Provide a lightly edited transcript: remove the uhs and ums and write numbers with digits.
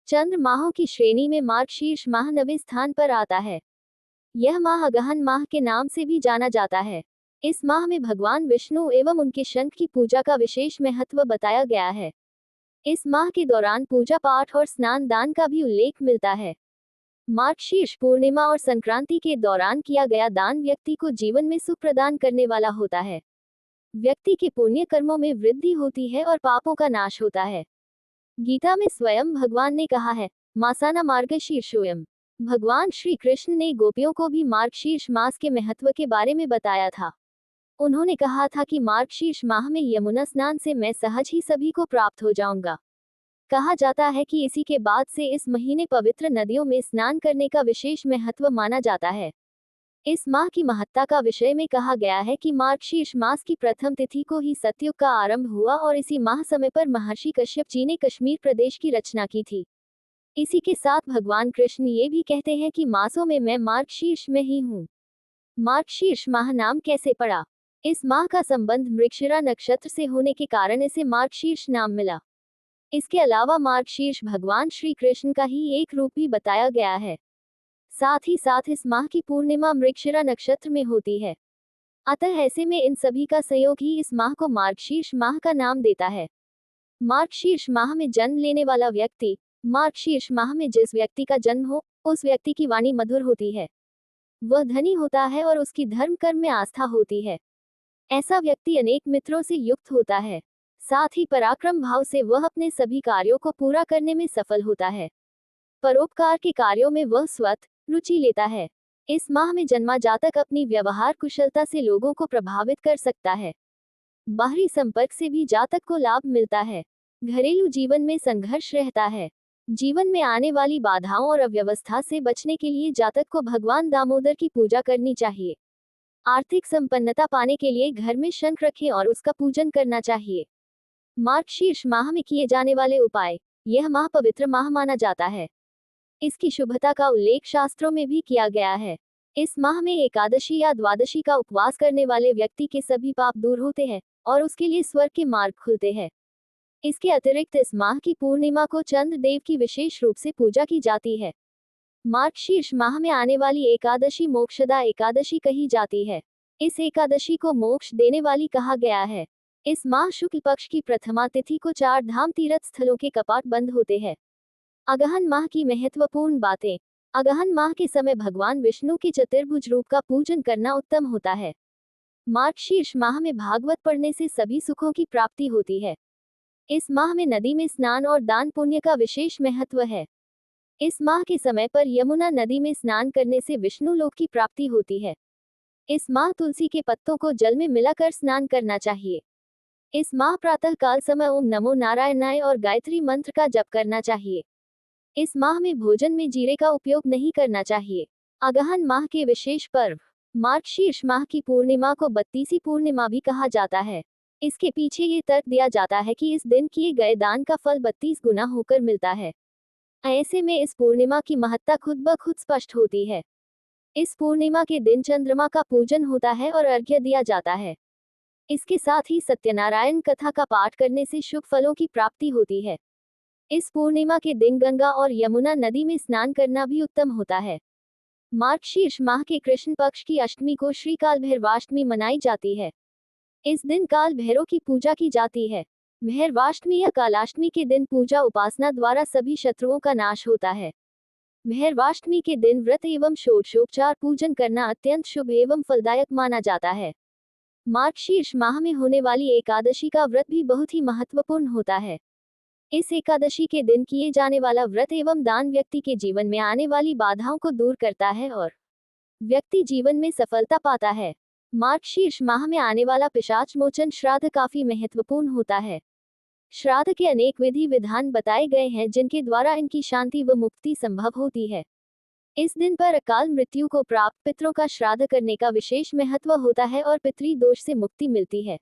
चंद्र माहों की श्रेणी में मार्गशीर्ष माह 9वें स्थान पर आता है। यह माह अगहन माह के नाम से भी जाना जाता है। इस माह में भगवान विष्णु एवं उनके शंख की पूजा का विशेष महत्व बताया गया है। इस माह के दौरान पूजा पाठ और स्नान दान का भी उल्लेख मिलता है। मार्गशीर्ष पूर्णिमा और संक्रांति के दौरान किया गया दान व्यक्ति को जीवन में सुख प्रदान करने वाला होता है। व्यक्ति के पुण्य कर्मों में वृद्धि होती है और पापों का नाश होता है। गीता में स्वयं भगवान ने कहा है, मासाना मार्गशीर्षोयम। भगवान श्री कृष्ण ने गोपियों को भी मार्गशीर्ष मास के महत्व के बारे में बताया था। उन्होंने कहा था कि मार्गशीर्ष माह में यमुना स्नान से मैं सहज ही सभी को प्राप्त हो जाऊंगा। कहा जाता है कि इसी के बाद से इस महीने पवित्र नदियों में स्नान करने का विशेष महत्व माना जाता है। इस माह की महत्ता का विषय में कहा गया है कि मार्गशीर्ष मास की प्रथम तिथि को ही सतयुग का आरंभ हुआ और इसी माह समय पर महर्षि कश्यप जी ने कश्मीर प्रदेश की रचना की थी। इसी के साथ भगवान कृष्ण ये भी कहते हैं कि मासों में मैं मार्गशीर्ष में ही हूँ। मार्गशीर्ष माह नाम कैसे पड़ा? इस माह का संबंध मृगशिरा नक्षत्र से होने के कारण इसे मार्गशीर्ष नाम मिला। इसके अलावा मार्गशीर्ष भगवान श्री कृष्ण का ही एक रूप भी बताया गया है। साथ ही साथ इस माह की पूर्णिमा मृगशिरा नक्षत्र में होती है। अतः ऐसे में इन सभी का संयोग ही इस माह को मार्गशीर्ष माह का नाम देता है। मार्गशीर्ष माह में जन्म लेने वाला व्यक्ति, मार्गशीर्ष माह में जिस व्यक्ति का जन्म हो, उस व्यक्ति की वाणी मधुर होती है। वह धनी होता है और उसकी धर्म कर्म में आस्था होती है। ऐसा व्यक्ति अनेक मित्रों से युक्त होता है। साथ ही पराक्रम भाव से वह अपने सभी कार्यों को पूरा करने में सफल होता है। परोपकार के कार्यों में वह स्वतः रुचि लेता है। इस माह में जन्मा जातक अपनी व्यवहार कुशलता से लोगों को प्रभावित कर सकता है। बाहरी संपर्क से भी जातक को लाभ मिलता है। घरेलू जीवन में संघर्ष रहता है। जीवन में आने वाली बाधाओं और अव्यवस्था से बचने के लिए जातक को भगवान दामोदर की पूजा करनी चाहिए। आर्थिक संपन्नता पाने के लिए घर में शंख रखें और उसका पूजन करना चाहिए। मार्गशीर्ष माह में किए जाने वाले उपाय। यह माह पवित्र माह माना जाता है। इसकी शुभता का उल्लेख शास्त्रों में भी किया गया है। इस माह में एकादशी या द्वादशी का उपवास करने वाले व्यक्ति के सभी पाप दूर होते हैं और उसके लिए स्वर्ग के मार्ग खुलते हैं। इसके अतिरिक्त इस माह की पूर्णिमा को चंद्र देव की विशेष रूप से पूजा की जाती है। मार्गशीर्ष माह में आने वाली एकादशी मोक्षदा एकादशी कही जाती है। इस एकादशी को मोक्ष देने वाली कहा गया है। इस माह शुक्ल पक्ष की प्रथमा तिथि को 4 धाम तीर्थ स्थलों के कपाट बंद होते हैं। अगहन माह की महत्वपूर्ण बातें। अगहन माह के समय भगवान विष्णु के चतुर्भुज रूप का पूजन करना उत्तम होता है। मार्गशीर्ष माह में भागवत पढ़ने से सभी सुखों की प्राप्ति होती है। इस माह में नदी में स्नान और दान पुण्य का विशेष महत्व है। इस माह के समय पर यमुना नदी में स्नान करने से विष्णु लोक की प्राप्ति होती है। इस माह तुलसी के पत्तों को जल में मिलाकर स्नान करना चाहिए। इस माह प्रातः काल समय ओम नमो नारायणाय और गायत्री मंत्र का जप करना चाहिए। इस माह में भोजन में जीरे का उपयोग नहीं करना चाहिए। अगहन माह के विशेष पर्व। मार्गशीर्ष माह की पूर्णिमा को 32वीं पूर्णिमा भी कहा जाता है। इसके पीछे ये तर्क दिया जाता है कि इस दिन किए गए दान का फल 32 गुना होकर मिलता है। ऐसे में इस पूर्णिमा की महत्ता खुद ब खुद स्पष्ट होती है। इस पूर्णिमा के दिन चंद्रमा का पूजन होता है और अर्घ्य दिया जाता है। इसके साथ ही सत्यनारायण कथा का पाठ करने से शुभ फलों की प्राप्ति होती है। इस पूर्णिमा के दिन गंगा और यमुना नदी में स्नान करना भी उत्तम होता है। मार्गशीर्ष माह के कृष्ण पक्ष की अष्टमी को श्री काल भैरवाष्टमी मनाई जाती है। इस दिन काल भैरव की पूजा की जाती है। भैरवाष्टमी या कालाष्टमी के दिन पूजा उपासना द्वारा सभी शत्रुओं का नाश होता है। भैरवाष्टमी के दिन व्रत एवं षोडशोपचार पूजन करना अत्यंत शुभ एवं फलदायक माना जाता है। मार्गशीर्ष माह में होने वाली एकादशी का व्रत भी बहुत ही महत्वपूर्ण होता है। इस एकादशी के दिन किए जाने वाला व्रत एवं दान व्यक्ति के जीवन में आने वाली बाधाओं को दूर करता है और व्यक्ति जीवन में सफलता पाता है। मार्गशीर्ष माह में आने वाला पिशाच मोचन श्राद्ध काफी महत्वपूर्ण होता है। श्राद्ध के अनेक विधि विधान बताए गए हैं जिनके द्वारा इनकी शांति व मुक्ति संभव होती है। इस दिन पर अकाल मृत्यु को प्राप्त पितरों का श्राद्ध करने का विशेष महत्व होता है और पितृ दोष से मुक्ति मिलती है।